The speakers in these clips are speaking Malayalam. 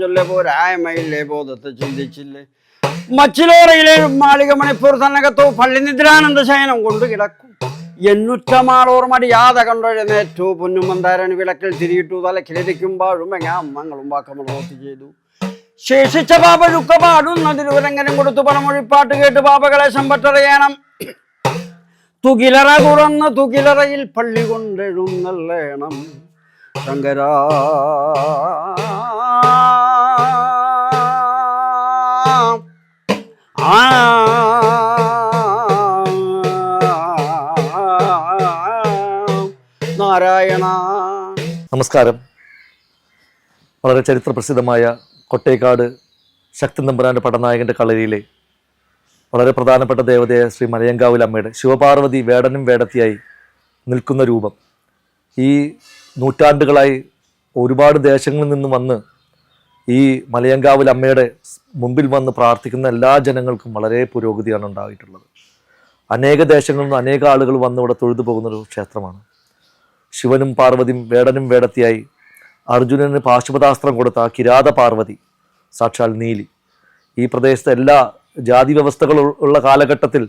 ചൊല്ലെ പോരായ്മയില്ലേ ബോധത്തെ ചിന്തിച്ചില്ലേ മച്ചിലോറയിലെ മാളിക മണിപ്പൂർ തന്നകത്തോ പള്ളി നിദ്രാനന്ദ ശയനം കൊണ്ട് കിടക്കും എണ്ണുറ്റമാളോർ മടിയാതെ കണ്ടെഴുന്നേറ്റു പൊന്നും മന്ദാരണി വിളക്കിൽ തിരിയിട്ടു തലക്കിലിരിക്കുമ്പോഴും അമ്മങ്ങളും വാക്കമളോത്ത് ചെയ്തു ശേഷിച്ച പാപ ചുക്ക പാടുന്ന തിരുവരങ്ങനും കൊടുത്തു പണമൊഴിപ്പാട്ട് കേട്ട് പാപകളെ സമ്പട്ടറിയണം തുകിലറ തുറന്ന് തുകിലറയിൽ പള്ളി കൊണ്ടെഴുന്നള്ളേണം ശങ്കരാ നാരായണ. നമസ്കാരം. വളരെ ചരിത്രപ്രസിദ്ധമായ കൊട്ടേക്കാട് ശക്തൻ തമ്പുരാൻ്റെ പടനായകൻ്റെ കളരിയിലെ വളരെ പ്രധാനപ്പെട്ട ദേവതയായ ശ്രീ മലയങ്കാവിൽ അമ്മയുടെ ശിവപാർവതി വേടനും വേടത്തിയായി നിൽക്കുന്ന രൂപം ഈ നൂറ്റാണ്ടുകളായി ഒരുപാട് ദേശങ്ങളിൽ നിന്ന് വന്ന് ഈ മലയങ്കാവിൽ അമ്മയുടെ മുമ്പിൽ വന്ന് പ്രാർത്ഥിക്കുന്ന എല്ലാ ജനങ്ങൾക്കും വളരെ പുരോഗതിയാണ് ഉണ്ടായിട്ടുള്ളത്. അനേക ദേശങ്ങളിൽ നിന്ന് അനേക ആളുകൾ വന്ന് ഇവിടെ തൊഴുതു പോകുന്നൊരു ക്ഷേത്രമാണ്. ശിവനും പാർവതിയും വേടനും വേടത്തിയായി അർജുനന് പാശുപതാസ്ത്രം കൊടുത്ത കിരാത പാർവതി സാക്ഷാൽ നീലി. ഈ പ്രദേശത്തെ എല്ലാ ജാതി വ്യവസ്ഥകളുള്ള കാലഘട്ടത്തിൽ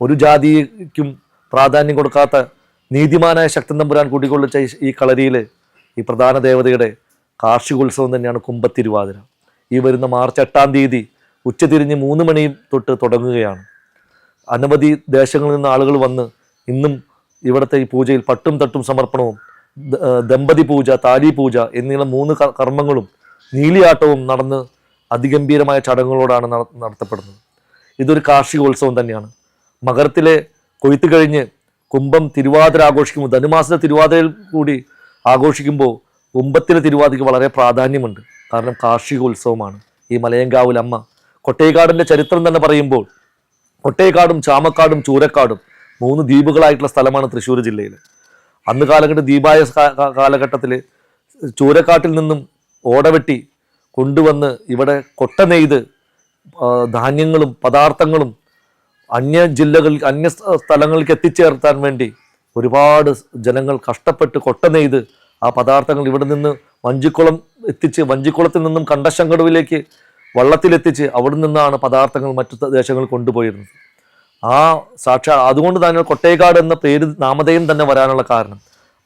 ഒരു ജാതിക്കും പ്രാധാന്യം കൊടുക്കാത്ത നീതിമാനായ ശക്തൻ തമ്പുരാൻ കുടികൊള്ളിച്ച ഈ കളരിയിൽ ഈ പ്രധാന ദേവതയുടെ കാർഷികോത്സവം തന്നെയാണ് കുംഭത്തിരുവാതിര. ഈ വരുന്ന മാർച്ച് 8-ാം തീയതി ഉച്ചതിരിഞ്ഞ് 3 മണി തൊട്ട് തുടങ്ങുകയാണ്. അനവധി ദേശങ്ങളിൽ നിന്ന് ആളുകൾ വന്ന് ഇന്നും ഇവിടുത്തെ ഈ പൂജയിൽ പട്ടും തട്ടും സമർപ്പണവും ദമ്പതി പൂജ, താലി പൂജ എന്നിങ്ങനെ 3 കർമ്മങ്ങളും നീലിയാട്ടവും നടന്ന് അതിഗംഭീരമായ ചടങ്ങുകളോടാണ് നടത്തപ്പെടുന്നത്. ഇതൊരു കാർഷികോത്സവം തന്നെയാണ്. മകരത്തിലെ കൊയ്ത്ത് കഴിഞ്ഞ് കുംഭം തിരുവാതിര ആഘോഷിക്കുമ്പോൾ ധനുമാസത്തെ തിരുവാതിരയിൽ കൂടി ആഘോഷിക്കുമ്പോൾ കുംഭത്തിലെ തിരുവാതിരയ്ക്ക് വളരെ പ്രാധാന്യമുണ്ട്. കാരണം കാർഷികോത്സവമാണ്. ഈ മലയങ്കാവിൽ അമ്മ കൊട്ടേക്കാടിൻ്റെ ചരിത്രം തന്നെ പറയുമ്പോൾ കൊട്ടേക്കാടും ചാമക്കാടും ചൂരക്കാടും 3 ദ്വീപുകളായിട്ടുള്ള സ്ഥലമാണ് തൃശ്ശൂർ ജില്ലയിൽ. അന്ന് ദ്വീപായ കാലഘട്ടത്തിൽ ചൂരക്കാട്ടിൽ നിന്നും ഓടവെട്ടി കൊണ്ടുവന്ന് ഇവിടെ കൊട്ട നെയ്ത് ധാന്യങ്ങളും പദാർത്ഥങ്ങളും അന്യ സ്ഥലങ്ങളിലേക്ക് എത്തിച്ചേർത്താൻ വേണ്ടി ഒരുപാട് ജനങ്ങൾ കഷ്ടപ്പെട്ട് കൊട്ട നെയ്ത് ആ പദാർത്ഥങ്ങൾ ഇവിടെ നിന്ന് വഞ്ചിക്കുളത്തിൽ നിന്നും കണ്ടശങ്കടുവിലേക്ക് വള്ളത്തിലെത്തിച്ച് അവിടെ നിന്നാണ് പദാർത്ഥങ്ങൾ മറ്റു ദേശങ്ങളിൽ കൊണ്ടുപോയിരുന്നത്. അതുകൊണ്ട് തന്നെ കൊട്ടേക്കാട് എന്ന പേര് നാമധേയം തന്നെ വരാനുള്ള കാരണം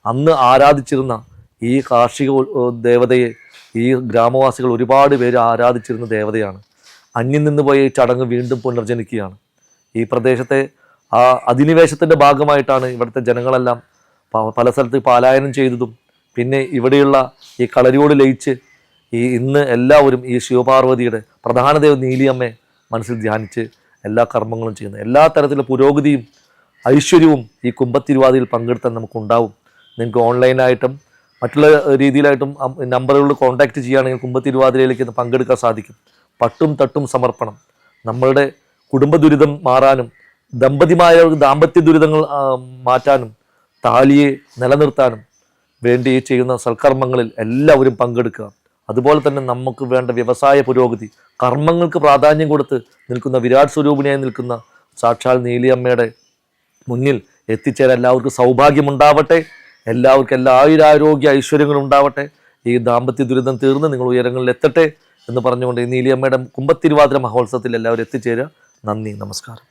അന്ന് ആരാധിച്ചിരുന്ന ഈ കാർഷിക ദേവതയെ ഈ ഗ്രാമവാസികൾ ഒരുപാട് പേര് ആരാധിച്ചിരുന്ന ദേവതയാണ്. അന്യം നിന്ന് പോയ ഈ ചടങ്ങ് വീണ്ടും പുനർജനിക്കുകയാണ്. ഈ പ്രദേശത്തെ ആ അധിനിവേശത്തിൻ്റെ ഭാഗമായിട്ടാണ് ഇവിടുത്തെ ജനങ്ങളെല്ലാം പല സ്ഥലത്ത് പലായനം ചെയ്തതും പിന്നെ ഇവിടെയുള്ള ഈ കളരിയോട് ലയിച്ച് ഇന്ന് എല്ലാവരും ഈ ശിവപാർവതിയുടെ പ്രധാന ദേവ നീലിയമ്മയെ മനസ്സിൽ ധ്യാനിച്ച് എല്ലാ കർമ്മങ്ങളും ചെയ്യുന്നത്. എല്ലാ തരത്തിലുള്ള പുരോഗതിയും ഐശ്വര്യവും ഈ കുംഭത്തിരുവാതിരയിൽ പങ്കെടുത്താൽ നമുക്കുണ്ടാവും. നിങ്ങൾക്ക് ഓൺലൈനായിട്ടും മറ്റുള്ള രീതിയിലായിട്ടും നമ്പറുകളിൽ കോൺടാക്റ്റ് ചെയ്യുകയാണെങ്കിൽ കുംഭത്തിരുവാതിരയിലേക്ക് പങ്കെടുക്കാൻ സാധിക്കും. പട്ടും തട്ടും സമർപ്പണം നമ്മളുടെ കുടുംബ ദുരിതം മാറാനും ദാമ്പത്യ ദുരിതങ്ങൾ മാറ്റാനും താലിയെ നിലനിർത്താനും വേണ്ടി ചെയ്യുന്ന സൽക്കർമ്മങ്ങളിൽ എല്ലാവരും പങ്കെടുക്കുക. അതുപോലെ തന്നെ നമുക്ക് വേണ്ട വ്യവസായ പുരോഗതി, കർമ്മങ്ങൾക്ക് പ്രാധാന്യം കൊടുത്ത് നിൽക്കുന്ന വിരാട് സ്വരൂപിണിയായി നിൽക്കുന്ന സാക്ഷാൽ നീലിയമ്മയുടെ മുന്നിൽ എത്തിച്ചേരാൻ എല്ലാവർക്കും സൗഭാഗ്യമുണ്ടാവട്ടെ. എല്ലാവർക്കും എല്ലാ ആയുരാരോഗ്യ ഐശ്വര്യങ്ങളും ഉണ്ടാവട്ടെ. ഈ ദാമ്പത്യ ദുരിതം തീർന്ന് നിങ്ങൾ ഉയരങ്ങളിൽ എത്തട്ടെ എന്ന് പറഞ്ഞുകൊണ്ട് ഈ നീലിയമ്മയുടെ കുംഭത്തിരുവാതിര മഹോത്സവത്തിൽ എല്ലാവരും എത്തിച്ചേരുക. നന്ദി, നമസ്കാരം.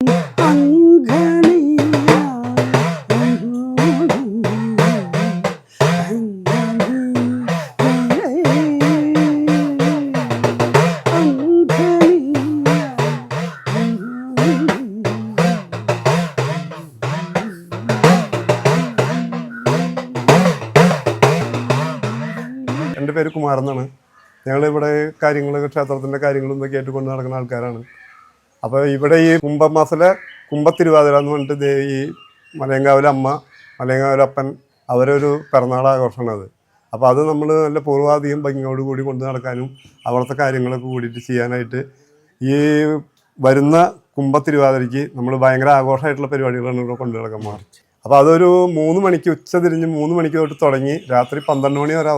എൻ്റെ പേര് കുമാരൻ എന്നാണ്. ഞങ്ങളിവിടെ ക്ഷേത്രത്തിൻ്റെ കാര്യങ്ങളും ഇതൊക്കെ ആയിട്ട് കൊണ്ട് നടക്കുന്ന ആൾക്കാരാണ്. അപ്പോൾ ഇവിടെ ഈ കുംഭമാസത്തിലെ കുംഭത്തിരുവാതിര എന്ന് പറഞ്ഞിട്ട് ഈ മലയങ്കാവിലെ അമ്മ, മലയങ്കാവിലപ്പൻ അവരൊരു പിറന്നാൾ ആഘോഷമാണ് അത്. അപ്പോൾ അത് നമ്മൾ നല്ല പൂർവാധികം ഭംഗിയോട് കൂടി കൊണ്ട് നടക്കാനും അവിടുത്തെ കാര്യങ്ങളൊക്കെ കൂടിയിട്ട് ചെയ്യാനായിട്ട് ഈ വരുന്ന കുംഭത്തിരുവാതിരയ്ക്ക് നമ്മൾ ഭയങ്കര ആഘോഷമായിട്ടുള്ള പരിപാടികളാണ് ഇവിടെ കൊണ്ടു നടക്കാൻ മാറി. അപ്പോൾ അതൊരു 3 മണിക്ക് ഉച്ച തിരിഞ്ഞ് 3 മണിക്ക് തൊട്ട് തുടങ്ങി രാത്രി 12 മണി വരെ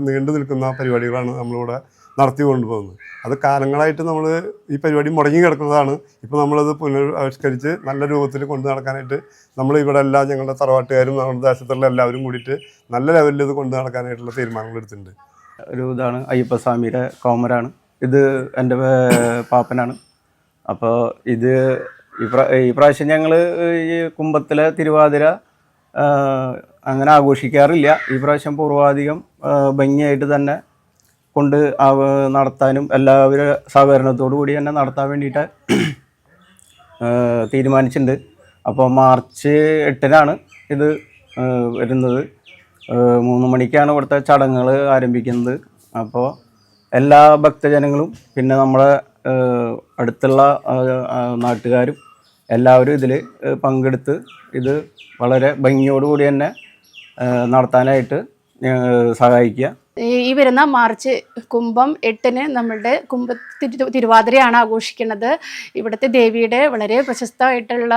നീണ്ടു നിൽക്കുന്ന പരിപാടികളാണ് നമ്മളിവിടെ നടത്തി കൊണ്ടുപോകുന്നത്. അത് കാലങ്ങളായിട്ട് നമ്മൾ ഈ പരിപാടി മുടങ്ങി കിടക്കുന്നതാണ്. ഇപ്പോൾ നമ്മളത് പുനരാവിഷ്കരിച്ച് നല്ല രൂപത്തിൽ കൊണ്ടു നടക്കാനായിട്ട് നമ്മൾ ഇവിടെ എല്ലാം ഞങ്ങളുടെ തറവാട്ടുകാരും നമ്മുടെ ദേശത്തുള്ള എല്ലാവരും കൂടിയിട്ട് നല്ല ലെവലിൽ ഇത് കൊണ്ടു നടക്കാനായിട്ടുള്ള തീരുമാനങ്ങൾ എടുത്തിട്ടുണ്ട്. ഒരു ഇതാണ് അയ്യപ്പസ്വാമിയുടെ കോമരാണ്. ഇത് എൻ്റെ പാപ്പനാണ്. അപ്പോൾ ഇത് ഈ പ്രാവശ്യം ഞങ്ങൾ ഈ കുംഭത്തിലെ തിരുവാതിര അങ്ങനെ ആഘോഷിക്കാറില്ല. ഈ പ്രാവശ്യം പൂർവാധികം ഭംഗിയായിട്ട് തന്നെ കൊണ്ട് നടത്താനും എല്ലാവരും സഹകരണത്തോടു കൂടി തന്നെ നടത്താൻ വേണ്ടിയിട്ട് തീരുമാനിച്ചിട്ടുണ്ട്. അപ്പോൾ മാർച്ച് 8-നാണ് ഇത് വരുന്നത്. 3 മണിക്കാണ് ഇവിടുത്തെ ചടങ്ങുകൾ ആരംഭിക്കുന്നത്. അപ്പോൾ എല്ലാ ഭക്തജനങ്ങളും പിന്നെ നമ്മുടെ അടുത്തുള്ള നാട്ടുകാരും എല്ലാവരും ഇതിൽ പങ്കെടുത്ത് ഇത് വളരെ ഭംഗിയോടുകൂടി തന്നെ നടത്താനായിട്ട് സഹായിക്കുക. ഈ വരുന്ന മാർച്ച് കുംഭം 8-ന് നമ്മളുടെ തിരുവാതിരയാണ് ആഘോഷിക്കുന്നത്. ഇവിടുത്തെ ദേവിയുടെ വളരെ പ്രശസ്തമായിട്ടുള്ള